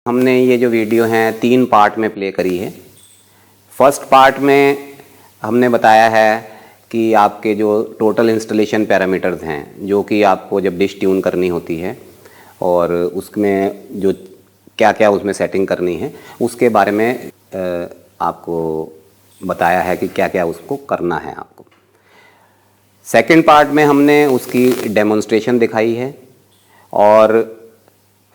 हमने ये जो वीडियो हैं 3 पार्ट में प्ले करी है। फर्स्ट पार्ट में हमने बताया है कि आपके जो टोटल इंस्टॉलेशन पैरामीटर्स हैं जो कि आपको जब डिश ट्यून करनी होती है और उसमें जो क्या क्या उसमें सेटिंग करनी है उसके बारे में आपको बताया है कि क्या क्या उसको करना है आपको। सेकंड पार्ट में हमने उसकी डेमोन्स्ट्रेशन दिखाई है और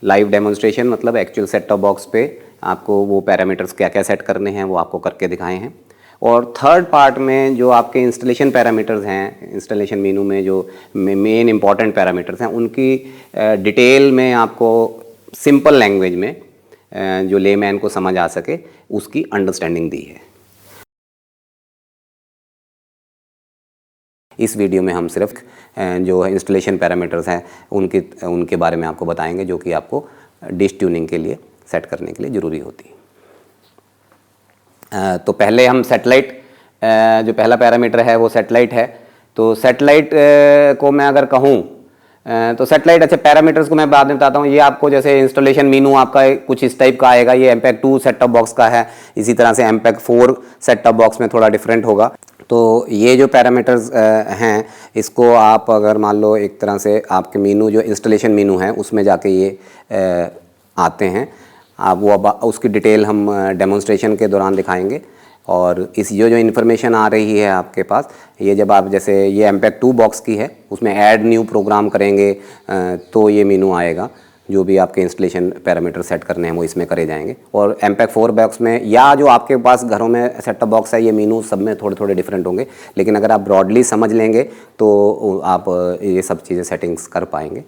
लाइव डेमोन्स्ट्रेशन मतलब एक्चुअल सेट टॉप बॉक्स पे आपको वो पैरामीटर्स क्या क्या सेट करने हैं वो आपको करके दिखाए हैं। और थर्ड पार्ट में जो आपके इंस्टॉलेशन पैरामीटर्स हैं, इंस्टॉलेशन मेनू में जो मेन इंपॉर्टेंट पैरामीटर्स हैं उनकी डिटेल में आपको सिंपल लैंग्वेज में जो लेमैन को समझ आ सके उसकी अंडरस्टैंडिंग दी है। इस वीडियो में हम सिर्फ जो इंस्टॉलेशन पैरामीटर्स हैं उनके बारे में आपको बताएंगे जो कि आपको डिश ट्यूनिंग के लिए सेट करने के लिए ज़रूरी होती है। तो पहले हम सेटेलाइट, जो पहला पैरामीटर है वो सेटेलाइट है। तो सेटेलाइट को मैं अगर कहूँ तो सेटेलाइट, अच्छा पैरामीटर्स को मैं बाद में बताता हूँ। ये आपको जैसे इंस्टॉलेशन मीनू आपका कुछ इस टाइप का आएगा, ये एमपेक 2 सेट टॉप बॉक्स का है। इसी तरह से एमपेक 4 सेट टॉप बॉक्स में थोड़ा डिफरेंट होगा। तो ये जो पैरामीटर्स हैं इसको आप अगर मान लो एक तरह से आपके मीनू जो इंस्टॉलेशन मीनू है उसमें जाके ये आते हैं। आप वो अब उसकी डिटेल हम डेमोन्स्ट्रेशन के दौरान दिखाएंगे। और इस जो इन्फॉर्मेशन आ रही है आपके पास, ये जब आप जैसे ये एमपेक 2 बॉक्स की है उसमें ऐड न्यू प्रोग्राम करेंगे तो ये मीनू आएगा। जो भी आपके इंस्टॉलेशन पैरामीटर सेट करने हैं वो इसमें करे जाएंगे। और एमपेक 4 बॉक्स में या जो आपके पास घरों में सेट टॉप बॉक्स है ये मीनू सब में थोड़े थोड़े डिफरेंट होंगे, लेकिन अगर आप ब्रॉडली समझ लेंगे तो आप ये सब चीज़ें सेटिंग्स कर पाएंगे।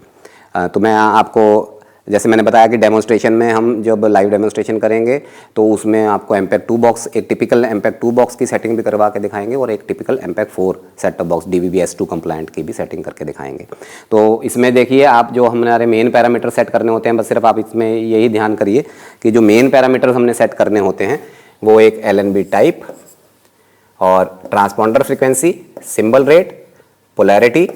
तो मैं आपको जैसे मैंने बताया कि डेमोन्स्ट्रेशन में हम जब लाइव डेमोन्स्ट्रेशन करेंगे तो उसमें आपको एमपेक 2 बॉक्स, एक टिपिकल एमपेक 2 बॉक्स की सेटिंग भी करवा के दिखाएंगे और एक typical एमपेक 4 set top box DVB-S2 compliant की भी सेटिंग करके दिखाएंगे। तो इसमें देखिए आप जो हमारे मेन पैरामीटर सेट करने होते हैं, बस सिर्फ आप इसमें यही ध्यान करिए कि जो मेन पैरामीटर हमने सेट करने होते हैं वो एक LNB टाइप और transponder frequency, symbol rate, polarity,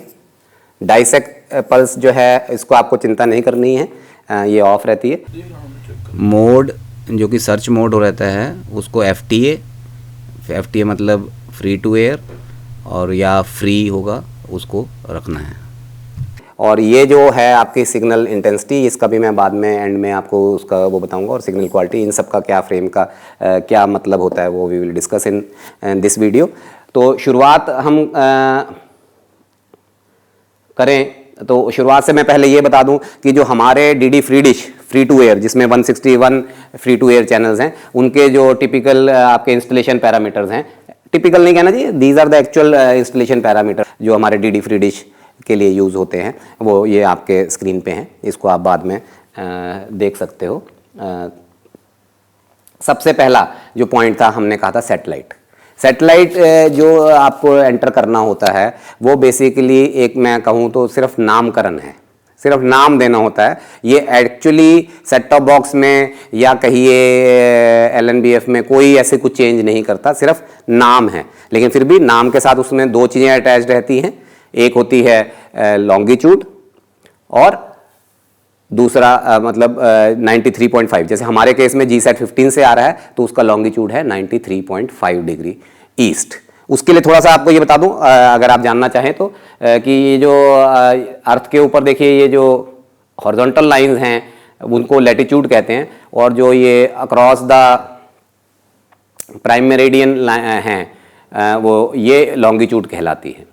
dissect pulse जो है इसको आपको चिंता नहीं करनी है, ये ऑफ रहती है। मोड जो कि सर्च मोड हो रहता है उसको FTA मतलब फ्री टू एयर और या फ्री होगा उसको रखना है। और ये जो है आपकी सिग्नल इंटेंसिटी, इसका भी मैं बाद में एंड में आपको उसका वो बताऊंगा। और सिग्नल क्वालिटी, इन सब का क्या फ्रेम का क्या मतलब होता है वो we will discuss in this video. तो शुरुआत हम करें तो शुरुआत से मैं पहले ये बता दूं कि जो हमारे DD free dish free to air जिसमें 161 फ्री टू एयर चैनल्स हैं उनके जो टिपिकल आपके इंस्टॉलेशन पैरामीटर्स हैं, टिपिकल नहीं कहना चाहिए, these are the actual installation parameter जो हमारे DD फ्री डिश के लिए यूज़ होते हैं, वो ये आपके स्क्रीन पे हैं। इसको आप बाद में देख सकते हो। सबसे पहला जो पॉइंट था हमने कहा था सेटेलाइट। सेटेलाइट जो आपको एंटर करना होता है वो बेसिकली एक मैं कहूँ तो सिर्फ नामकरण है, सिर्फ नाम देना होता है। ये एक्चुअली सेट टॉप बॉक्स में या कहिए LNBF में कोई ऐसे कुछ चेंज नहीं करता, सिर्फ नाम है। लेकिन फिर भी नाम के साथ उसमें 2 चीज़ें अटैच रहती हैं, एक होती है लॉन्गिट्यूड और दूसरा मतलब 93.5। जैसे हमारे केस में GSAT 15 से आ रहा है तो उसका लॉन्गिट्यूड है 93.5 डिग्री ईस्ट। उसके लिए थोड़ा सा आपको ये बता दूं अगर आप जानना चाहें तो कि ये जो अर्थ के ऊपर देखिए ये जो हॉरिजॉन्टल लाइंस हैं उनको लैटिट्यूड कहते हैं और जो ये अक्रॉस द प्राइम मेरिडियन हैं वो ये लॉन्गिट्यूड कहलाती है।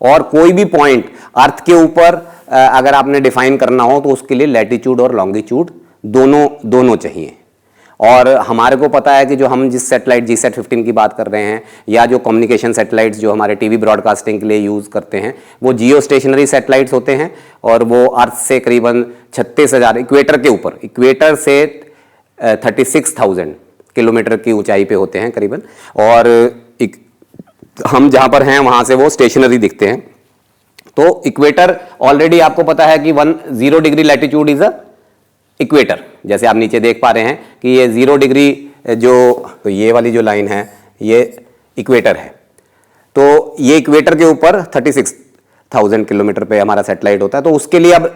और कोई भी पॉइंट अर्थ के ऊपर अगर आपने डिफाइन करना हो तो उसके लिए लैटिट्यूड और लॉन्गिट्यूड दोनों चाहिए। और हमारे को पता है कि जो हम जिस सेटेलाइट GSAT 15 की बात कर रहे हैं या जो कम्युनिकेशन सेटेलाइट्स जो हमारे टीवी ब्रॉडकास्टिंग के लिए यूज़ करते हैं वो जियो स्टेशनरी सेटेलाइट्स होते हैं और वो अर्थ से करीबन 36,000 इक्वेटर के ऊपर, इक्वेटर से 36,000 किलोमीटर की ऊंचाई पे होते हैं करीबन। और हम जहाँ पर हैं वहाँ से वो स्टेशनरी दिखते हैं। तो इक्वेटर ऑलरेडी आपको पता है कि 10 degree latitude is a equator. जैसे आप नीचे देख पा रहे हैं कि ये 0 डिग्री जो, तो ये वाली जो लाइन है ये इक्वेटर है। तो ये इक्वेटर के ऊपर 36,000 किलोमीटर पे हमारा सैटेलाइट होता है। तो उसके लिए अब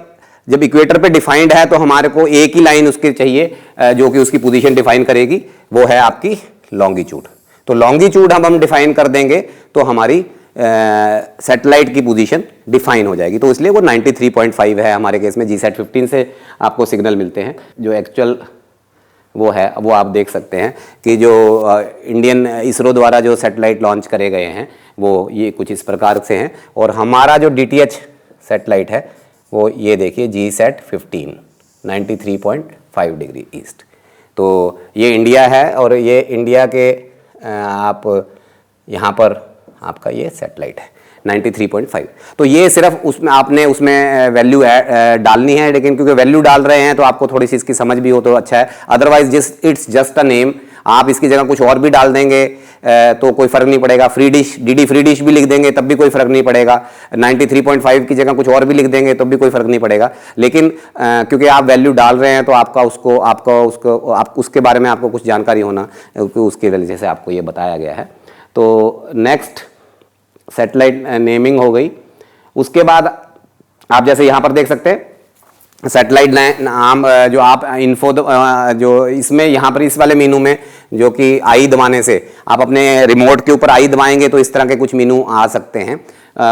जब इक्वेटर पे डिफाइंड है तो हमारे को एक ही लाइन उसकी चाहिए जो कि उसकी पोजीशन डिफाइन करेगी, वो है आपकी लॉन्गिट्यूड। तो लॉन्गिट्यूड हम डिफाइन कर देंगे तो हमारी सैटेलाइट की पोजीशन डिफाइन हो जाएगी। तो इसलिए वो 93.5 है हमारे केस में। जीसैट 15 से आपको सिग्नल मिलते हैं। जो एक्चुअल वो है वो आप देख सकते हैं कि जो इंडियन इसरो द्वारा जो सैटेलाइट लॉन्च करे गए हैं वो ये कुछ इस प्रकार से हैं। और हमारा जो DTH सैटेलाइट है वो ये देखिए जीसैट 15 93.5 डिग्री ईस्ट। तो ये इंडिया है और ये इंडिया के आप यहाँ पर आपका ये सैटेलाइट है 93.5। तो ये सिर्फ उसमें आपने उसमें वैल्यू डालनी है, लेकिन क्योंकि वैल्यू डाल रहे हैं तो आपको थोड़ी सी इसकी समझ भी हो तो अच्छा है। Otherwise it's just a name. आप इसकी जगह कुछ और भी डाल देंगे तो कोई फर्क नहीं पड़ेगा। Free dish DD free dish भी लिख देंगे तब भी कोई फर्क नहीं पड़ेगा। 93.5 की जगह कुछ और भी लिख देंगे तब भी कोई फर्क नहीं पड़ेगा। लेकिन क्योंकि आप वैल्यू डाल रहे हैं तो आप उसके बारे में आपको कुछ जानकारी होना, उसके वजह से आपको ये बताया गया है। तो नेक्स्ट सैटेलाइट नेमिंग हो गई। उसके बाद आप जैसे यहाँ पर देख सकते हैं सैटेलाइट नाम जो आप इन्फो जो इसमें यहाँ पर इस वाले मीनू में जो कि आई दबाने से आप अपने रिमोट के ऊपर आई दबाएंगे तो इस तरह के कुछ मीनू आ सकते हैं।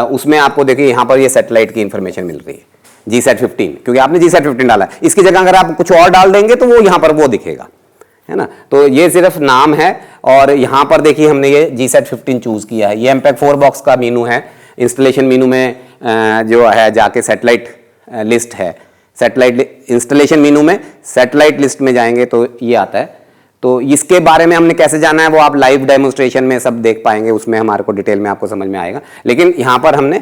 उसमें आपको देखिए यहाँ पर ये सैटेलाइट की इंफॉर्मेशन मिल रही है जीसैट 15, क्योंकि आपने जीसैट 15 डाला है। इसकी जगह अगर आप कुछ और डाल देंगे तो वो यहाँ पर वो दिखेगा, है ना। तो ये सिर्फ नाम है। और यहाँ पर देखिए हमने ये जीसैट 15 चूज किया है। ये MPEG 4 बॉक्स का मीनू है। इंस्टॉलेशन मीनू में जो है जाके सैटेलाइट लिस्ट है, सैटेलाइट इंस्टॉलेशन मीनू में सैटेलाइट लिस्ट में जाएंगे तो ये आता है। तो इसके बारे में हमने कैसे जाना है वो आप लाइव डेमोन्स्ट्रेशन में सब देख पाएंगे, उसमें हमारे को डिटेल में आपको समझ में आएगा। लेकिन यहाँ पर हमने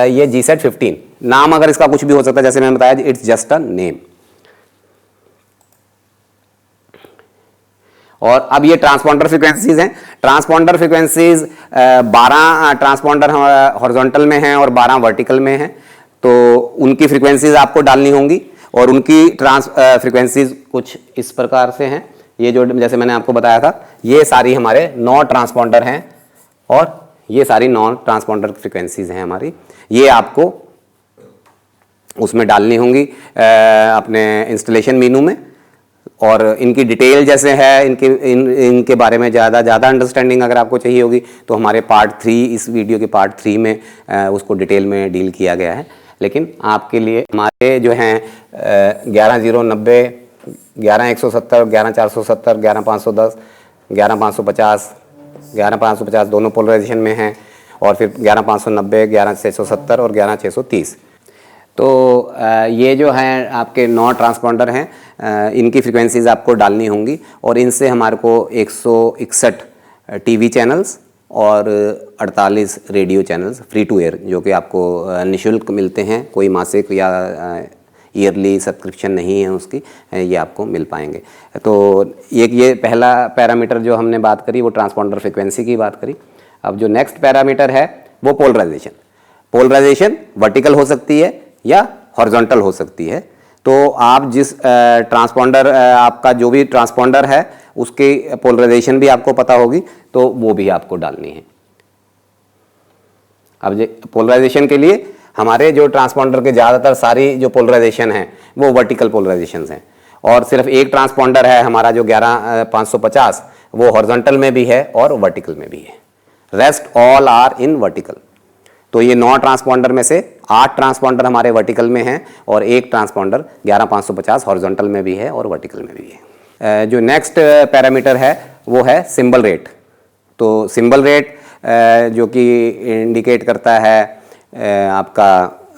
ये जीसैट 15 नाम, अगर इसका कुछ भी हो सकता है, जैसे मैंने बताया इट्स जस्ट अ नेम। और अब ये ट्रांसपॉन्डर फ्रीक्वेंसीज हैं। ट्रांसपॉन्डर फ्रीक्वेंसीज 12 ट्रांसपॉन्डर हॉरिजॉन्टल में हैं और 12 वर्टिकल में हैं। तो उनकी फ्रीक्वेंसीज आपको डालनी होंगी और उनकी फ्रीक्वेंसीज कुछ इस प्रकार से हैं। ये जो जैसे मैंने आपको बताया था ये सारी हमारे 9 ट्रांसपॉन्डर हैं और ये सारी 9 ट्रांसपॉन्डर फ्रीक्वेंसीज हैं हमारी। ये आपको उसमें डालनी होंगी अपने इंस्टॉलेशन मीनू में। और इनकी डिटेल जैसे है इनके बारे में ज़्यादा अंडरस्टैंडिंग अगर आपको चाहिए होगी तो हमारे पार्ट 3, इस वीडियो के पार्ट 3 में उसको डिटेल में डील किया गया है। लेकिन आपके लिए हमारे जो हैं 11090, 11170, 11470, 11510, 11550, 11550 दोनों पोलराइजेशन में हैं। और फिर 11590, 11670 और 11630। तो ये जो हैं आपके 9 ट्रांसपॉन्डर हैं, इनकी फ्रीक्वेंसीज आपको डालनी होंगी। और इनसे हमारे को 161 टीवी चैनल्स और 48 radio channels free to air जो कि आपको निःशुल्क मिलते हैं, कोई मासिक या ईयरली सब्सक्रिप्शन नहीं है उसकी, ये आपको मिल पाएंगे। तो ये पहला पैरामीटर जो हमने बात करी वो ट्रांसपॉन्डर फ्रीक्वेंसी की बात करी। अब जो नेक्स्ट पैरामीटर है वो पोलराइजेशन। पोलराइजेशन वर्टिकल हो सकती है या हॉरिजॉन्टल हो सकती है। तो आप जिस ट्रांसपॉन्डर आपका जो भी ट्रांसपॉन्डर है उसकी पोलराइजेशन भी आपको पता होगी तो वो भी आपको डालनी है। अब पोलराइजेशन के लिए हमारे जो ट्रांसपॉन्डर के ज़्यादातर सारी जो पोलराइजेशन है वो वर्टिकल पोलराइजेशन हैं। और सिर्फ एक ट्रांसपॉन्डर है हमारा जो 11550, वो हॉरिजॉन्टल में भी है और वर्टिकल में भी है। Rest all are in vertical. तो ये 9 ट्रांसपॉन्डर में से 8 ट्रांसपॉन्डर हमारे वर्टिकल में हैं और एक ट्रांसपॉन्डर 11550 हॉरिजॉन्टल में भी है और वर्टिकल में भी है। जो नेक्स्ट पैरामीटर है वो है सिंबल रेट। तो सिंबल रेट जो कि इंडिकेट करता है आपका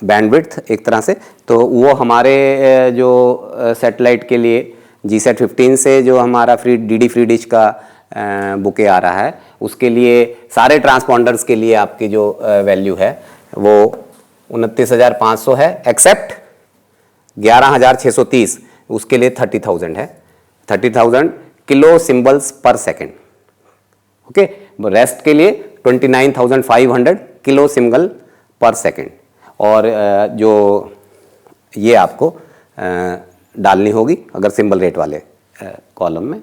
बैंडविड्थ एक तरह से, तो वो हमारे जो सैटेलाइट के लिए जीसैट 15 से जो हमारा DD फ्री डिश का बुके आ रहा है उसके लिए सारे ट्रांसपॉन्डर्स के लिए आपकी जो वैल्यू है वो 29,500 है, एक्सेप्ट 11,630 उसके लिए 30,000 है। 30,000 किलो सिंबल्स पर सेकेंड। ओके, रेस्ट के लिए 29,500 किलो सिंबल पर सेकेंड। और जो ये आपको डालनी होगी अगर सिंबल रेट वाले कॉलम में।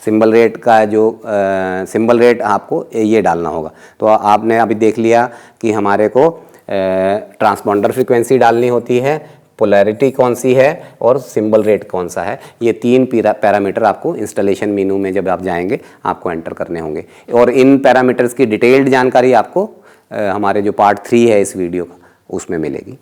सिंबल रेट का जो सिंबल रेट आपको ये डालना होगा। तो आपने अभी देख लिया कि हमारे को ट्रांसपॉन्डर फ्रीक्वेंसी डालनी होती है, पोलैरिटी कौन सी है और सिंबल रेट कौन सा है। ये 3 पैरामीटर आपको इंस्टॉलेशन मेनू में जब आप जाएंगे आपको एंटर करने होंगे, और इन पैरामीटर्स की डिटेल्ड जानकारी आपको हमारे जो पार्ट 3 है इस वीडियो का उसमें मिलेगी।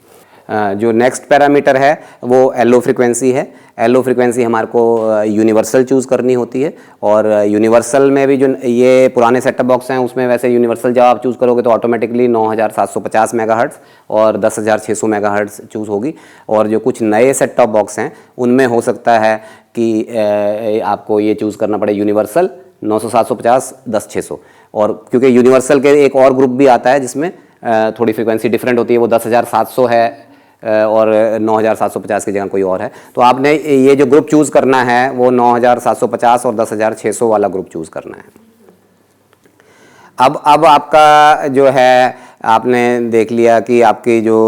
जो नेक्स्ट पैरामीटर है वो एलओ फ्रीक्वेंसी है। एलओ फ्रीक्वेंसी हमारे को यूनिवर्सल चूज़ करनी होती है, और यूनिवर्सल में भी जो ये पुराने सेटअप बॉक्स हैं उसमें वैसे यूनिवर्सल जब आप चूज़ करोगे तो ऑटोमेटिकली 9750 मेगाहर्ट्ज़ और 10600 मेगाहर्ट्ज़ चूज़ होगी। और जो कुछ नए सेटअप बॉक्स हैं उनमें हो सकता है कि आपको ये चूज़ करना पड़े यूनिवर्सल 900 750 10 600, और क्योंकि यूनिवर्सल के एक और ग्रुप भी आता है जिसमें थोड़ी फ्रीक्वेंसी डिफरेंट होती है, वो 10700 है और 9750 की जगह कोई और है। तो आपने ये जो ग्रुप चूज़ करना है वो 9750 और 10600 वाला ग्रुप चूज़ करना है। अब आपका जो है आपने देख लिया कि आपकी जो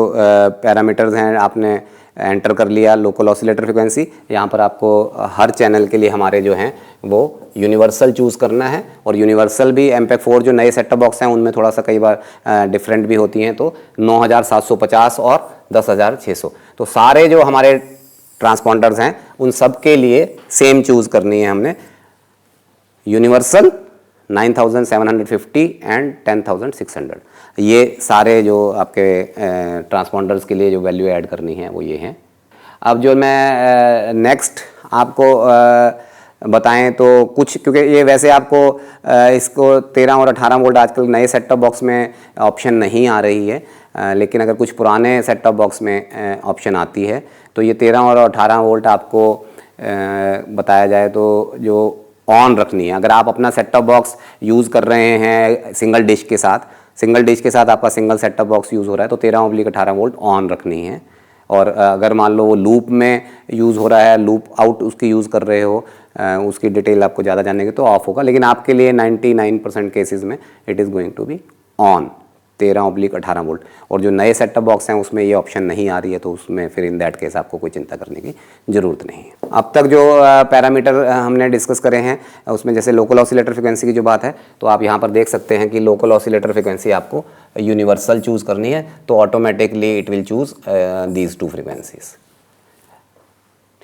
पैरामीटर्स हैं आपने एंटर कर लिया। लोकल ऑसिलेटर फ्रिक्वेंसी, यहाँ पर आपको हर चैनल के लिए हमारे जो हैं वो यूनिवर्सल चूज़ करना है, और यूनिवर्सल भी MPEG-4 जो नए सेटअप बॉक्स हैं उनमें थोड़ा सा कई बार डिफरेंट भी होती हैं, तो 9750 और 10600। तो सारे जो हमारे ट्रांसपॉन्डर्स हैं उन सब के लिए सेम चूज़ करनी है हमने, यूनिवर्सल 9750 एंड 10600। ये सारे जो आपके ट्रांसपॉन्डर्स के लिए जो वैल्यू ऐड करनी है वो ये हैं। अब जो मैं नेक्स्ट आपको बताएं तो कुछ, क्योंकि ये वैसे आपको इसको 13 और 18 वोल्ट आजकल नए सेटअप बॉक्स में ऑप्शन नहीं आ रही है, लेकिन अगर कुछ पुराने सेटअप बॉक्स में ऑप्शन आती है तो ये 13 और 18 वोल्ट आपको बताया जाए तो जो ऑन रखनी है। अगर आप अपना सेटअप बॉक्स यूज़ कर रहे हैं सिंगल डिश के साथ आपका सिंगल सेटअप बॉक्स यूज़ हो रहा है तो 13/18 वोल्ट ऑन रखनी है। और अगर मान लो वो लूप में यूज़ हो रहा है, लूप आउट उसकी यूज़ कर रहे हो, उसकी डिटेल आपको ज़्यादा जानने की तो ऑफ होगा, लेकिन आपके लिए 99% केसेस में it is going to be on 13/18 volt. और जो नए सेटअप बॉक्स हैं उसमें ये ऑप्शन नहीं आ रही है, तो उसमें फिर इन दैट केस आपको कोई चिंता करने की ज़रूरत नहीं है। अब तक जो पैरामीटर हमने डिस्कस करे हैं उसमें जैसे लोकल ऑसिलेटर फ्रिक्वेंसी की जो बात है, तो आप यहाँ पर देख सकते हैं कि लोकल ऑसिलेटर फ्रिक्वेंसी आपको यूनिवर्सल चूज़ करनी है, तो automatically it will choose these 2 frequencies.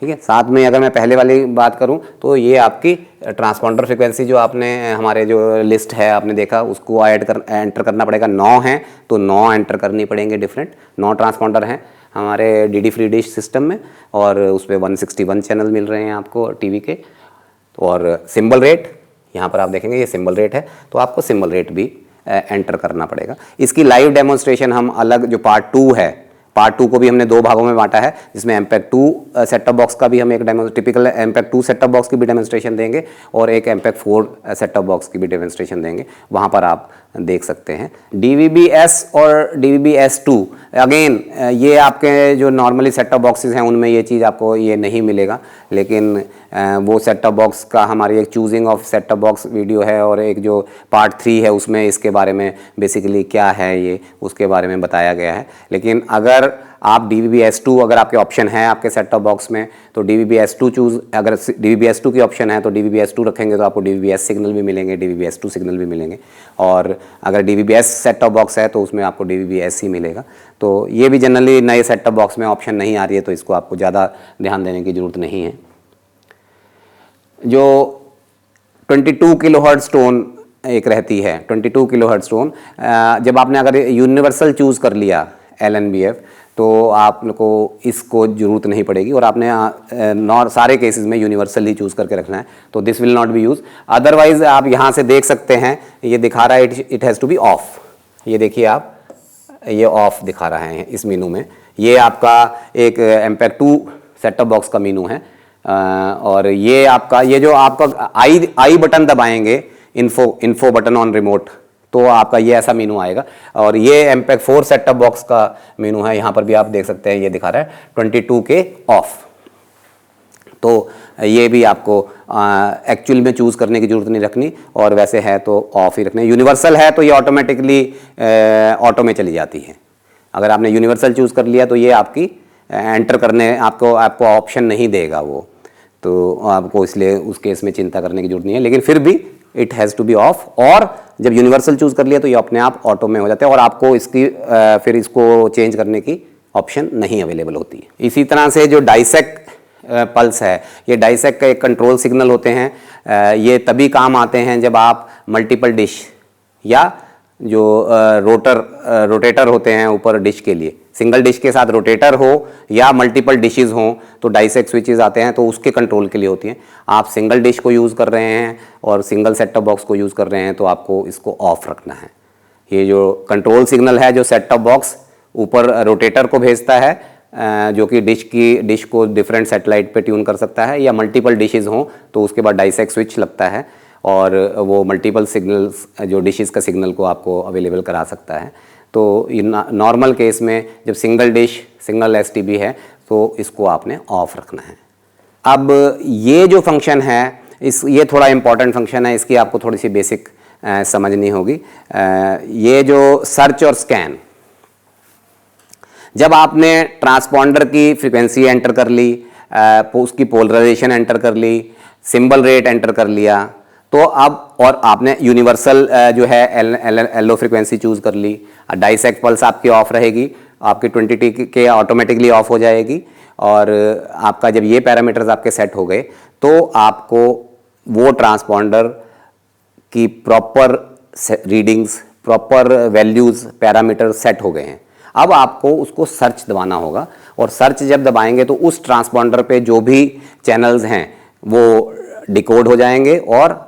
ठीक है, साथ में अगर मैं पहले वाली बात करूं तो ये आपकी ट्रांसपॉन्डर फ्रिक्वेंसी जो आपने हमारे जो लिस्ट है आपने देखा उसको एंटर करना पड़ेगा। 9 हैं तो 9 एंटर करनी पड़ेंगे, डिफरेंट 9 ट्रांसपॉन्डर हैं हमारे DD फ्री डिश सिस्टम में, और उस पर 161 चैनल मिल रहे हैं आपको टीवी के। और सिंबल रेट यहाँ पर आप देखेंगे ये सिंबल रेट है, तो आपको सिंबल रेट भी एंटर करना पड़ेगा। इसकी लाइव डेमोन्स्ट्रेशन हम अलग, जो पार्ट 2 है, पार्ट 2 को भी हमने 2 भागों में बांटा है, जिसमें MPEG-2 सेटअप बॉक्स का भी हम एक टिपिकल MPEG-2 सेटअप बॉक्स की भी डेमोन्स्ट्रेशन देंगे, और एक MPEG-4 सेटअप बॉक्स की भी डेमोन्स्ट्रेशन देंगे, वहाँ पर आप देख सकते हैं। DVB-S और DVB-S2 अगेन ये आपके जो नॉर्मली सेटअप बॉक्सेस हैं उनमें ये चीज़ आपको ये नहीं मिलेगा, लेकिन वो सेटअप बॉक्स का हमारी एक choosing of setup box video है, और एक जो पार्ट 3 है उसमें इसके बारे में बेसिकली क्या है ये उसके बारे में बताया गया है। लेकिन अगर आप DVB-S2 अगर आपके ऑप्शन है आपके सेटअप बॉक्स में तो DVB-S2 चूज़, अगर DVB-S2 की ऑप्शन है तो DVB-S2 रखेंगे तो आपको DVB-S सिग्नल भी मिलेंगे, DVB-S2 सिग्नल भी मिलेंगे, और अगर DVB-S सेटअप बॉक्स है तो उसमें आपको DVB-S ही मिलेगा। तो ये भी जनरली नए सेटअप बॉक्स में ऑप्शन नहीं आ रही है, तो इसको आपको ज़्यादा ध्यान देने की ज़रूरत नहीं है। जो 22 किलोहर्ट्ज़ टोन एक रहती है, 22 किलोहर्ट्ज़ टोन, जब आपने अगर यूनिवर्सल चूज़ कर लिया LNBF तो आपको इसको ज़रूरत नहीं पड़ेगी, और आपने सारे केसेस में यूनिवर्सल ही चूज़ करके रखना है, तो this will not be use. Otherwise आप यहाँ से देख सकते हैं ये दिखा रहा है it has to be off. ये देखिए आप, ये ऑफ दिखा रहा है इस मीनू में। ये आपका एक MPEG-2 सेटअप बॉक्स का मीनू है, और ये आपका ये जो आपका आई बटन दबाएंगे, इन्फो बटन ऑन रिमोट, तो आपका ये ऐसा मीनू आएगा। और ये MPEG-4 सेटअप बॉक्स का मीनू है, यहाँ पर भी आप देख सकते हैं ये दिखा रहा है 22 के ऑफ। तो ये भी आपको एक्चुअल में चूज़ करने की जरूरत नहीं रखनी, और वैसे है तो ऑफ ही रखने। यूनिवर्सल है तो ये ऑटोमेटिकली ऑटो में चली जाती है। अगर आपने यूनिवर्सल चूज़ कर लिया तो ये आपकी एंटर करने आपको ऑप्शन नहीं देगा वो, तो आपको इसलिए उस केस में चिंता करने की जरूरत नहीं है। लेकिन फिर भी it has to be off, और जब यूनिवर्सल चूज कर लिया तो ये अपने आप ऑटो में हो जाता है और आपको इसकी फिर इसको चेंज करने की ऑप्शन नहीं अवेलेबल होती है। इसी तरह से जो डाइसेक पल्स है, ये डाइसेक का एक कंट्रोल सिग्नल होते हैं। ये तभी काम आते हैं जब आप मल्टीपल डिश या जो रोटेटर होते हैं ऊपर डिश के लिए, सिंगल डिश के साथ रोटेटर हो या मल्टीपल डिशेस हों तो डाइसेक स्विचेस आते हैं, तो उसके कंट्रोल के लिए होती हैं। आप सिंगल डिश को यूज़ कर रहे हैं और सिंगल सेट टॉप बॉक्स को यूज़ कर रहे हैं तो आपको इसको ऑफ रखना है। ये जो कंट्रोल सिग्नल है जो सेट टॉप बॉक्स ऊपर रोटेटर को भेजता है, जो कि डिश को डिफरेंट सेटेलाइट पे ट्यून कर सकता है, या मल्टीपल डिशेस हों तो उसके बाद डाइसेक स्विच लगता है और वो मल्टीपल सिग्नल्स जो डिशेस का सिग्नल को आपको अवेलेबल करा सकता है। तो नॉर्मल केस में जब सिंगल डिश सिंगल एसटीबी है तो इसको आपने ऑफ रखना है। अब ये जो फंक्शन है ये थोड़ा इम्पॉर्टेंट फंक्शन है, इसकी आपको थोड़ी सी बेसिक समझनी होगी। ये जो सर्च और स्कैन, जब आपने ट्रांसपॉन्डर की फ्रीक्वेंसी एंटर कर ली, उसकी पोलराइजेशन एंटर कर ली, सिंबल रेट एंटर कर लिया, तो अब और आपने यूनिवर्सल जो है एलओ फ्रीक्वेंसी चूज कर ली, डाइसेक पल्स आपकी ऑफ रहेगी, आपकी 20T के ऑटोमेटिकली ऑफ हो जाएगी। और आपका जब ये पैरामीटर्स आपके सेट हो गए तो आपको वो ट्रांसपॉन्डर की proper readings, proper values, parameter set हो गए हैं। अब आपको उसको सर्च दबाना होगा, और सर्च जब दबाएंगे तो उस ट्रांसपॉन्डर पे जो भी चैनल्स हैं वो डिकोड हो जाएंगे और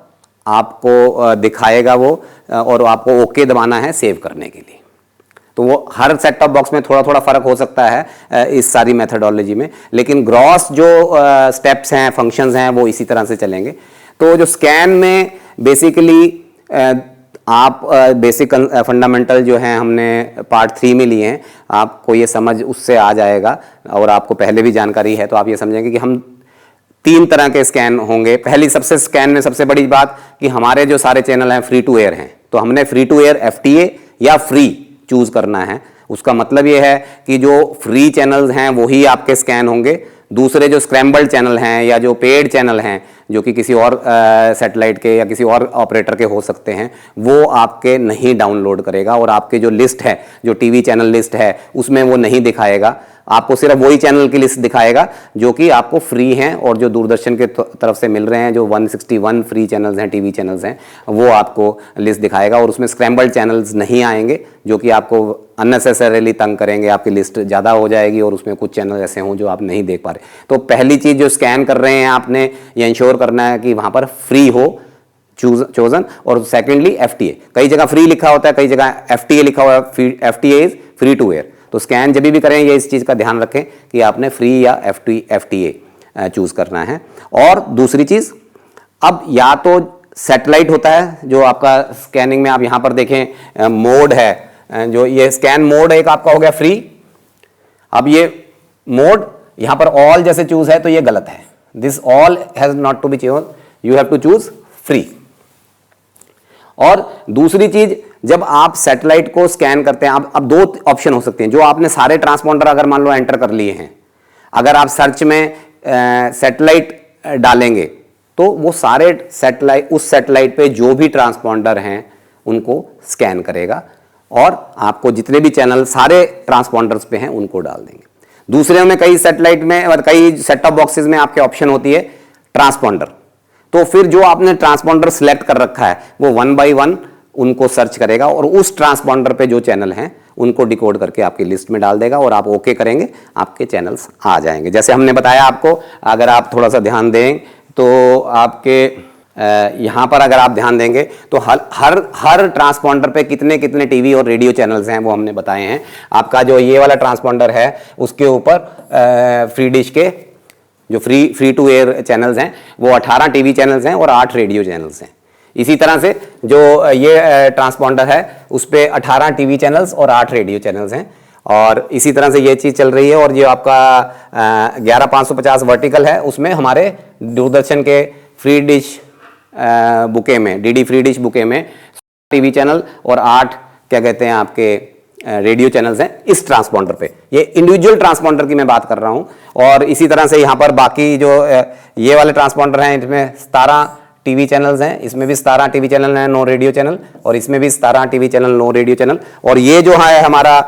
आपको दिखाएगा वो, और आपको ओके दबाना है सेव करने के लिए। तो वो हर सेट टॉप बॉक्स में थोड़ा थोड़ा फ़र्क हो सकता है इस सारी मेथडोलॉजी में, लेकिन ग्रॉस जो स्टेप्स हैं, फंक्शंस हैं, वो इसी तरह से चलेंगे। तो जो स्कैन में बेसिकली आप बेसिक फंडामेंटल जो हैं हमने पार्ट 3 में लिए हैं, आपको ये समझ उससे आ जाएगा, और आपको पहले भी जानकारी है तो आप ये समझेंगे कि हम 3 तरह के स्कैन होंगे। पहली सबसे स्कैन में सबसे बड़ी बात कि हमारे जो सारे चैनल हैं फ्री टू एयर हैं, तो हमने फ्री टू एयर FTA या फ्री चूज करना है। उसका मतलब ये है कि जो फ्री चैनल्स हैं वही आपके स्कैन होंगे, दूसरे जो स्क्रैम्बल्ड चैनल हैं या जो पेड चैनल हैं जो कि किसी और सैटेलाइट के या किसी और ऑपरेटर के हो सकते हैं, वो आपके नहीं डाउनलोड करेगा, और आपके जो लिस्ट है, जो टीवी चैनल लिस्ट है, उसमें वो नहीं दिखाएगा। आपको सिर्फ वही चैनल की लिस्ट दिखाएगा जो कि आपको फ्री हैं और जो दूरदर्शन के तरफ से मिल रहे हैं, जो 161 फ्री चैनल्स हैं, टीवी चैनल्स हैं, वो आपको लिस्ट दिखाएगा। और उसमें स्क्रैम्बल्ड चैनल्स नहीं आएंगे जो कि आपको अननेसेसरीली तंग करेंगे, आपकी लिस्ट ज़्यादा हो जाएगी और उसमें कुछ चैनल ऐसे हों जो आप नहीं देख पा रहे। तो पहली चीज़ जो स्कैन कर रहे हैं आपने ये इंश्योर करना है कि वहाँ पर फ्री हो चोजन, और सेकेंडली FTA। कई जगह फ्री लिखा होता है, कई जगह FTA लिखा हुआ है, FTA is free to air. तो स्कैन जब भी करें ये इस चीज़ का ध्यान रखें कि आपने फ्री या FTA चूज करना है। और दूसरी चीज़, अब या तो सैटेलाइट होता है जो आपका स्कैनिंग में आप यहाँ पर देखें मोड है, जो ये स्कैन मोड एक आपका हो गया फ्री। अब ये मोड यहाँ पर ऑल जैसे चूज है तो ये गलत है, this all has not to be choose, you have to choose free. और दूसरी चीज, जब आप सैटेलाइट को स्कैन करते हैं, अब 2 ऑप्शन हो सकते हैं। जो आपने सारे ट्रांसपॉन्डर अगर मान लो एंटर कर लिए हैं, अगर आप सर्च में सैटेलाइट डालेंगे तो वो सारे सैटेलाइट, उस सैटेलाइट पे जो भी ट्रांसपॉन्डर हैं उनको स्कैन करेगा और आपको जितने भी चैनल सारे ट्रांसपॉन्डर्स पे हैं उनको डाल देंगे। दूसरे में कई सैटेलाइट में और कई सेट टॉप बॉक्सेस में आपके ऑप्शन होती है ट्रांसपॉन्डर, तो फिर जो आपने ट्रांसपॉन्डर सिलेक्ट कर रखा है वो 1 by 1 उनको सर्च करेगा और उस ट्रांसपॉन्डर पे जो चैनल हैं उनको डिकोड करके आपकी लिस्ट में डाल देगा और आप ओके करेंगे, आपके चैनल्स आ जाएंगे। जैसे हमने बताया आपको, अगर आप थोड़ा सा ध्यान दें तो आपके यहाँ पर अगर आप ध्यान देंगे तो हर ट्रांसपॉन्डर पे कितने कितने टीवी और रेडियो चैनल्स हैं वो हमने बताए हैं। आपका जो ये वाला ट्रांसपॉन्डर है उसके ऊपर फ्री डिश के जो फ्री टू एयर चैनल्स हैं वो 18 टीवी चैनल्स हैं और 8 रेडियो चैनल्स हैं। इसी तरह से जो ये ट्रांसपॉन्डर है उस पर 18 टीवी चैनल्स और 8 रेडियो चैनल्स हैं। और इसी तरह से ये चीज़ चल रही है। और जो आपका 11550 वर्टिकल है उसमें हमारे दूरदर्शन के फ्री डिश बुके में, डीडी फ्री डिश बुके में टीवी चैनल और 8 क्या कहते हैं आपके रेडियो चैनल्स हैं इस ट्रांसपॉन्डर पे। ये इंडिविजुअल ट्रांसपॉन्डर की मैं बात कर रहा हूँ। और इसी तरह से यहाँ पर बाकी जो ये वाले ट्रांसपॉन्डर हैं इसमें 17 टीवी चैनल्स हैं, इसमें भी 17 टीवी चैनल हैं, 9 रेडियो चैनल, और इसमें भी 17 टीवी चैनल, 9 रेडियो चैनल। और ये जो है हमारा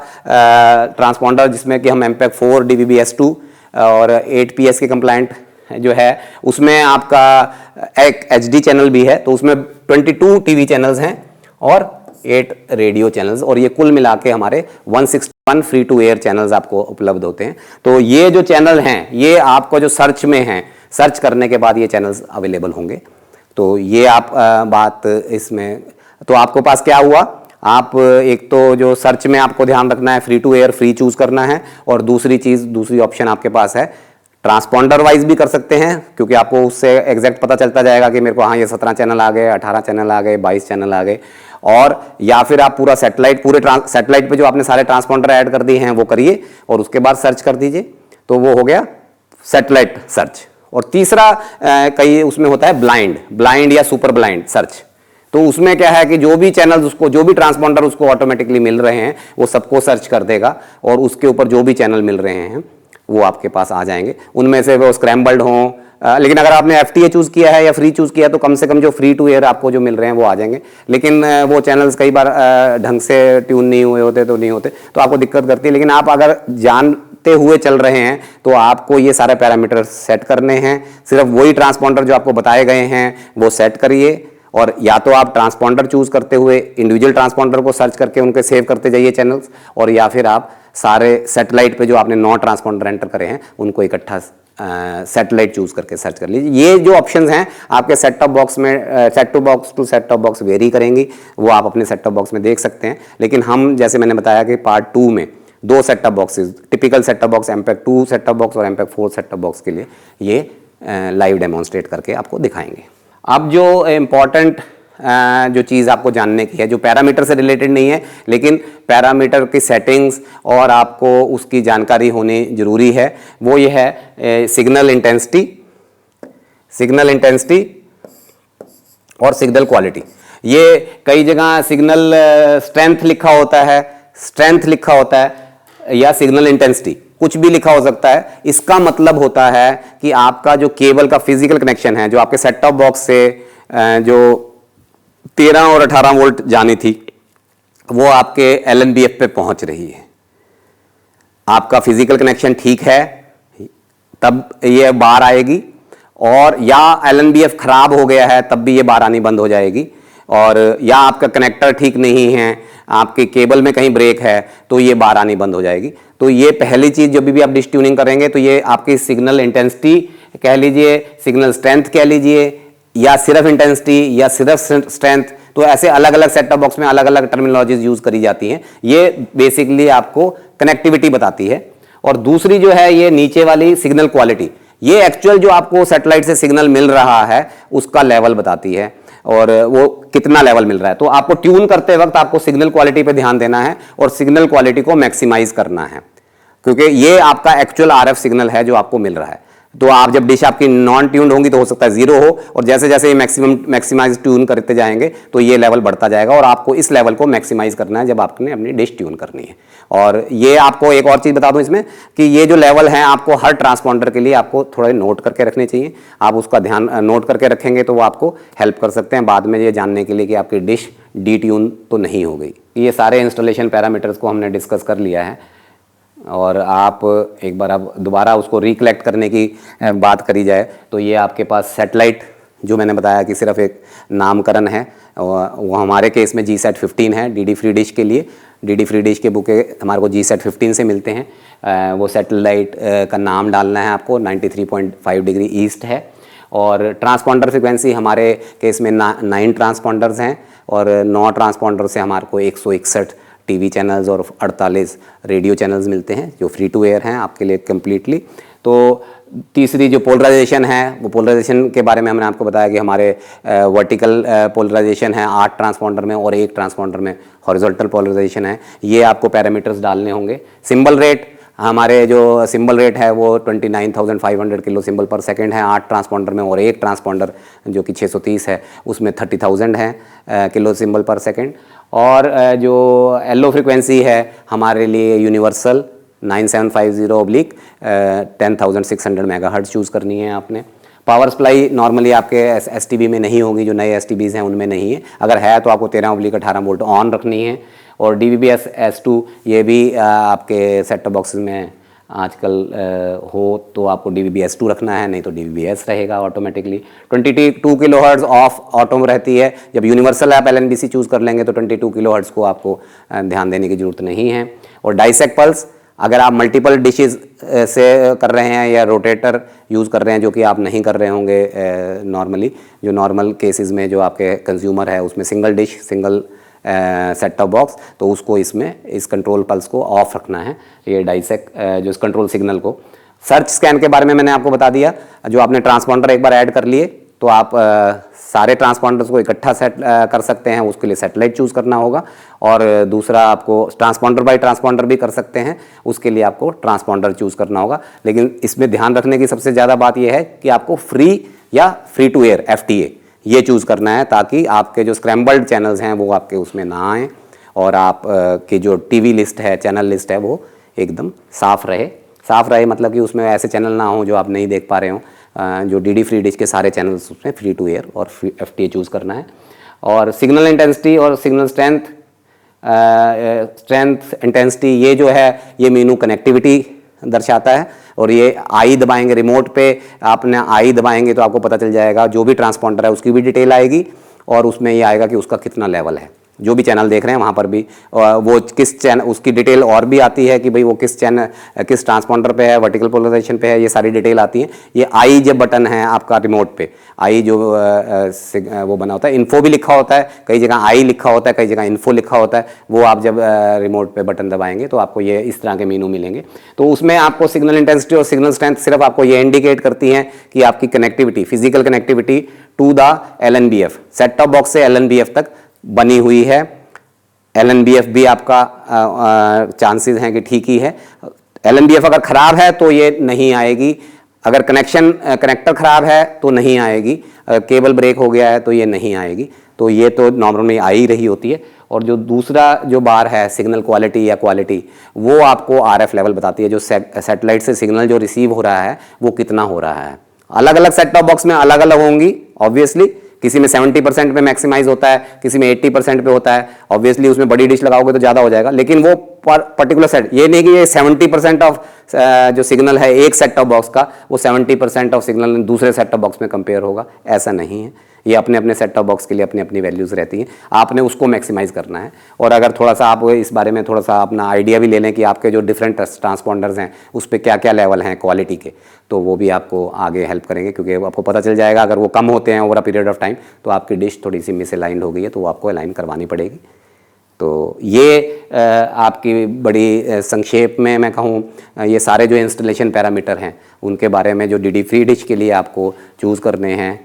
ट्रांसपॉन्डर जिसमें कि हम एमपेक 4 DVB-S2 और 8PS के कंप्लाइंट जो है, उसमें आपका एक HD चैनल भी है, तो उसमें 22 टीवी चैनल्स हैं और 8 रेडियो चैनल्स, और ये कुल मिला के हमारे 161 फ्री टू एयर चैनल्स आपको उपलब्ध होते हैं। तो ये जो चैनल हैं ये आपको जो सर्च में हैं, सर्च करने के बाद ये चैनल्स अवेलेबल होंगे। तो ये आप बात इसमें, तो आपके पास क्या हुआ, आप एक तो जो सर्च में आपको ध्यान रखना है, free to air free choose करना है, और दूसरी चीज़, दूसरी ऑप्शन आपके पास है ट्रांसपॉन्डर वाइज भी कर सकते हैं, क्योंकि आपको उससे एग्जैक्ट पता चलता जाएगा कि मेरे को हाँ ये 17 चैनल आ गए, 18 चैनल आ गए, 22 चैनल आ गए। और या फिर आप पूरा सेटेलाइट, पूरे सेटेलाइट पे जो आपने सारे ट्रांसपॉन्डर ऐड कर दिए हैं वो करिए, और उसके बाद सर्च कर दीजिए, तो वो हो गया सेटेलाइट सर्च। और तीसरा कई उसमें होता है ब्लाइंड या सुपर ब्लाइंड सर्च। तो उसमें क्या है कि जो भी चैनल्स उसको, जो भी ट्रांसपॉन्डर उसको ऑटोमेटिकली मिल रहे हैं वो सबको सर्च कर देगा, और उसके ऊपर जो भी चैनल मिल रहे हैं वो आपके पास आ जाएंगे। उनमें से वो स्क्रैम्बल्ड हों, लेकिन अगर आपने FTA चूज़ किया है या फ्री चूज़ किया है तो कम से कम जो फ्री टू एयर आपको जो मिल रहे हैं वो आ जाएंगे। लेकिन वो चैनल्स कई बार ढंग से ट्यून नहीं हुए होते तो नहीं होते, तो आपको दिक्कत करती है। लेकिन आप अगर जानते हुए चल रहे हैं तो आपको ये सारे पैरामीटर सेट करने हैं। सिर्फ वही ट्रांसपॉन्डर जो आपको बताए गए हैं वो सेट करिए, और या तो आप ट्रांसपॉन्डर चूज़ करते हुए इंडिविजुअल ट्रांसपॉन्डर को सर्च करके उनके सेव करते जाइए चैनल्स, और या फिर आप सारे सेटेलाइट पे जो आपने 9 ट्रांसपॉन्डर एंटर करे हैं उनको इकट्ठा सेटेलाइट चूज करके सर्च कर लीजिए। ये जो ऑप्शंस हैं आपके सेट टॉप बॉक्स में, set top box to set top box vary करेंगी, वो आप अपने सेट टॉप बॉक्स में देख सकते हैं। लेकिन हम, जैसे मैंने बताया कि पार्ट 2 में 2 set top boxes, typical set top box, एमपेक 2 set top box और एमपेक 4 सेट टॉप बॉक्स के लिए ये लाइव डेमोन्स्ट्रेट करके आपको दिखाएंगे। अब जो इम्पॉर्टेंट जो चीज़ आपको जानने की है, जो पैरामीटर से रिलेटेड नहीं है लेकिन पैरामीटर की सेटिंग्स और आपको उसकी जानकारी होनी जरूरी है, वो ये है सिग्नल इंटेंसिटी और सिग्नल क्वालिटी। ये कई जगह सिग्नल स्ट्रेंथ लिखा होता है, या सिग्नल इंटेंसिटी, कुछ भी लिखा हो सकता है। इसका मतलब होता है कि आपका जो केबल का फिजिकल कनेक्शन है, जो आपके सेट टॉप बॉक्स से जो 13 और 18 वोल्ट जानी थी वो आपके LNBF पे पहुंच रही है। आपका फिजिकल कनेक्शन ठीक है तब ये बार आएगी, और या LNBF खराब हो गया है तब भी ये बार आनी बंद हो जाएगी, और या आपका कनेक्टर ठीक नहीं है, आपके केबल में कहीं ब्रेक है तो ये बार आनी बंद हो जाएगी। तो ये पहली चीज़, जब भी आप डिश ट्यूनिंग करेंगे तो ये आपकी सिग्नल इंटेंसिटी कह लीजिए, सिग्नल स्ट्रेंथ कह लीजिए, या सिर्फ इंटेंसिटी या सिर्फ स्ट्रेंथ, तो ऐसे अलग अलग सेट टॉप बॉक्स में अलग अलग टर्मिनोलॉजीज यूज करी जाती हैं। ये बेसिकली आपको कनेक्टिविटी बताती है। और दूसरी जो है ये नीचे वाली सिग्नल क्वालिटी, ये एक्चुअल जो आपको सैटेलाइट से सिग्नल मिल रहा है उसका लेवल बताती है, और वो कितना लेवल मिल रहा है। तो आपको ट्यून करते वक्त आपको सिग्नल क्वालिटी पे ध्यान देना है और सिग्नल क्वालिटी को मैक्सिमाइज करना है, क्योंकि ये आपका एक्चुअल RF सिग्नल है जो आपको मिल रहा है। तो आप जब डिश आपकी नॉन ट्यून्ड होंगी तो हो सकता है 0 हो, और जैसे जैसे ये मैक्सिमाइज ट्यून करते जाएंगे तो ये लेवल बढ़ता जाएगा, और आपको इस लेवल को मैक्सिमाइज करना है जब आपने अपनी डिश ट्यून करनी है। और ये आपको एक और चीज़ बता दूं इसमें कि ये जो लेवल हैं आपको हर ट्रांसपॉन्डर के लिए आपको थोड़े नोट करके रखने चाहिए। आप उसका ध्यान नोट करके रखेंगे तो वो आपको हेल्प कर सकते हैं बाद में ये जानने के लिए कि आपकी डिश डी ट्यून तो नहीं हो गई। ये सारे इंस्टॉलेशन पैरामीटर्स को हमने डिस्कस कर लिया है, और आप एक बार अब दोबारा उसको रिकलेक्ट करने की बात करी जाए तो ये आपके पास सेटेलाइट, जो मैंने बताया कि सिर्फ एक नामकरण है, वो हमारे केस में GSAT 15 है DD फ्री डिश के लिए। DD फ्री डिश के बुके हमारे को GSAT 15 से मिलते हैं। वो सेटेलाइट का नाम डालना है आपको, 93.5 डिग्री ईस्ट है, और ट्रांसपॉन्डर फ्रिक्वेंसी हमारे केस में 9 ट्रांसपॉन्डर्स हैं, और 9 ट्रांसपॉन्डर से हमारे को 161 टीवी चैनल्स और 48 रेडियो चैनल्स मिलते हैं जो फ्री टू एयर हैं आपके लिए कम्प्लीटली। तो तीसरी जो पोलराइजेशन है, वो पोलराइजेशन के बारे में हमने आपको बताया कि हमारे वर्टिकल पोलराइजेशन है 8 ट्रांसपॉन्डर में, और 1 ट्रांसपॉन्डर में हॉरिजॉन्टल पोलराइजेशन है। ये आपको पैरामीटर्स डालने होंगे। सिंबल रेट, हमारे जो सिंबल रेट है वो 29,500 किलो सिंबल पर सेकंड है 8 ट्रांसपॉन्डर में, और 1 ट्रांसपॉन्डर जो कि 630 है उसमें 30,000 है किलो सिंबल पर सेकंड। और जो एलो फ्रिक्वेंसी है हमारे लिए यूनिवर्सल 9750/10,600 मेगाहर्ट्ज़ चूज़ करनी है आपने। पावर सप्लाई नॉर्मली आपके एसटीबी में नहीं होगी, जो नए एसटीबीज़ हैं उनमें नहीं है। अगर है तो आपको 13/18 वोल्ट ऑन रखनी है। और DVB-S S2 ये भी आपके सेट टॉप बॉक्सेस में आजकल हो तो आपको DVB-S2 रखना है, नहीं तो DVB-S रहेगा ऑटोमेटिकली। 22 किलोहर्ट्ज़ ऑफ ऑटो रहती है। जब यूनिवर्सल आप LNBC चूज़ कर लेंगे तो 22 किलोहर्ट्ज़ को आपको ध्यान देने की ज़रूरत नहीं है। और डाइसेक पल्स, अगर आप मल्टीपल डिशेस से कर रहे हैं या रोटेटर यूज़ कर रहे हैं, जो कि आप नहीं कर रहे होंगे नॉर्मली, जो नॉर्मल केसेस में जो आपके कंज्यूमर है उसमें single dish, single set top box, तो उसको इसमें इस कंट्रोल पल्स को ऑफ रखना है, ये डाइसेक जो इस कंट्रोल सिग्नल को। सर्च स्कैन के बारे में मैंने आपको बता दिया। जो आपने ट्रांसपॉन्डर एक बार ऐड कर लिए तो आप सारे ट्रांसपॉन्डर्स को इकट्ठा सेट कर सकते हैं, उसके लिए सैटेलाइट चूज़ करना होगा। और दूसरा आपको ट्रांसपॉन्डर बाय ट्रांसपॉन्डर भी कर सकते हैं, उसके लिए आपको ट्रांसपॉन्डर चूज़ करना होगा। लेकिन इसमें ध्यान रखने की सबसे ज़्यादा बात यह है कि आपको फ्री या फ्री टू एयर FTA ये चूज़ करना है, ताकि आपके जो स्क्रैम्बल्ड चैनल्स हैं वो आपके उसमें ना आएँ और आप की जो TV लिस्ट है, चैनल लिस्ट है, वो एकदम साफ़ रहे। साफ़ रहे मतलब कि उसमें ऐसे चैनल ना हो जो आप नहीं देख पा रहे हों। जो DD फ्री डिश के सारे चैनल्स उसमें फ्री टू एयर और FTA चूज़ करना है। और सिग्नल इंटेंसिटी और सिग्नल स्ट्रेंथ इंटेंसिटी, ये जो है ये मीनू कनेक्टिविटी दर्शाता है। और ये आई दबाएंगे रिमोट पे, आपने आई दबाएंगे तो आपको पता चल जाएगा जो भी ट्रांसपॉन्डर है उसकी भी डिटेल आएगी, और उसमें ये आएगा कि उसका कितना लेवल है। जो भी चैनल देख रहे हैं वहाँ पर भी वो किस चैनल, उसकी डिटेल और भी आती है कि भाई वो किस चैनल, किस ट्रांसपॉन्डर पे है, वर्टिकल पोलराइजेशन पे है, ये सारी डिटेल आती है। ये आई जब बटन है आपका रिमोट पे, आई जो वो बना होता है, इन्फो भी लिखा होता है, कई जगह आई लिखा होता है, कई जगह इन्फो लिखा होता है। वो आप जब रिमोट पे बटन दबाएंगे तो आपको ये इस तरह के मीनू मिलेंगे। तो उसमें आपको सिग्नल इंटेंसिटी और सिग्नल स्ट्रेंथ सिर्फ आपको ये इंडिकेट करती हैं कि आपकी connectivity, physical connectivity to the LNBF, set top box से LNBF तक बनी हुई है। LNBF भी आपका चांसेस हैं कि ठीक ही है। LNBF अगर ख़राब है तो ये नहीं आएगी, अगर कनेक्टर ख़राब है तो नहीं आएगी, अगर केबल ब्रेक हो गया है तो ये नहीं आएगी। तो ये तो नॉर्मल में आ ही रही होती है। और जो दूसरा जो बार है सिग्नल क्वालिटी या क्वालिटी, वो आपको RF लेवल बताती है, जो सैटेलाइट से सिग्नल जो रिसीव हो रहा है वो कितना हो रहा है। अलग अलग सेट टॉप बॉक्स में अलग अलग होंगी ऑब्वियसली, किसी में 70% पे मैक्सिमाइज होता है, किसी में 80% पे होता है। ऑब्वियसली उसमें बड़ी डिश लगाओगे तो ज़्यादा हो जाएगा, लेकिन वो पर्टिकुलर सेट, ये नहीं कि ये 70% ऑफ जो सिग्नल है एक सेट टॉप बॉक्स का, वो 70% ऑफ सिग्नल दूसरे सेट टॉप बॉक्स में कंपेयर होगा, ऐसा नहीं है। ये अपने अपने सेट टॉप बॉक्स के लिए अपनी अपनी वैल्यूज़ रहती हैं, आपने उसको मैक्सिमाइज़ करना है। और अगर थोड़ा सा आप इस बारे में थोड़ा सा अपना आइडिया भी ले लें कि आपके जो डिफरेंट ट्रांसपॉन्डर्स हैं उस पर क्या क्या लेवल हैं क्वालिटी के, तो वो भी आपको आगे हेल्प करेंगे, क्योंकि आपको पता चल जाएगा अगर वो कम होते हैं over a period of time तो आपकी डिश थोड़ी सी मिसअलाइंड हो गई है तो वो आपको अलाइन करवानी पड़ेगी। तो ये आपकी बड़ी संक्षेप में मैं कहूँ ये सारे जो इंस्टॉलेशन पैरामीटर हैं उनके बारे में, जो DD फ्री डिश के लिए आपको चूज़ करने हैं।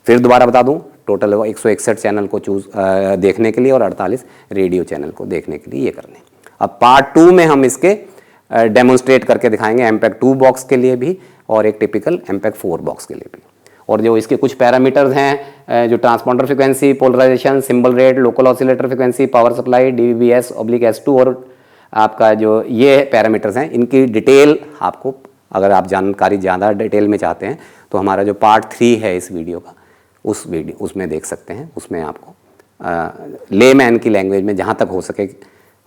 फिर दोबारा बता दूं, टोटल 161 चैनल को चूज़ देखने के लिए और 48 रेडियो चैनल को देखने के लिए ये करने। अब पार्ट 2 में हम इसके डेमोन्स्ट्रेट करके दिखाएंगे MPEG 2 बॉक्स के लिए भी और एक टिपिकल MPEG 4 बॉक्स के लिए भी। और जो इसके कुछ पैरामीटर्स हैं, जो transponder frequency, polarisation, symbol rate, local oscillator frequency, power supply, DVB-S/S2 और आपका जो ये पैरामीटर्स हैं, इनकी डिटेल आपको, अगर आप जानकारी ज़्यादा डिटेल में चाहते हैं तो हमारा जो पार्ट 3 है इस वीडियो का, उसमें देख सकते हैं। उसमें आपको लेमैन की लैंग्वेज में जहाँ तक हो सके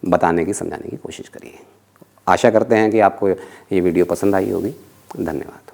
बताने की, समझाने की कोशिश करिए। आशा करते हैं कि आपको ये वीडियो पसंद आई होगी। धन्यवाद।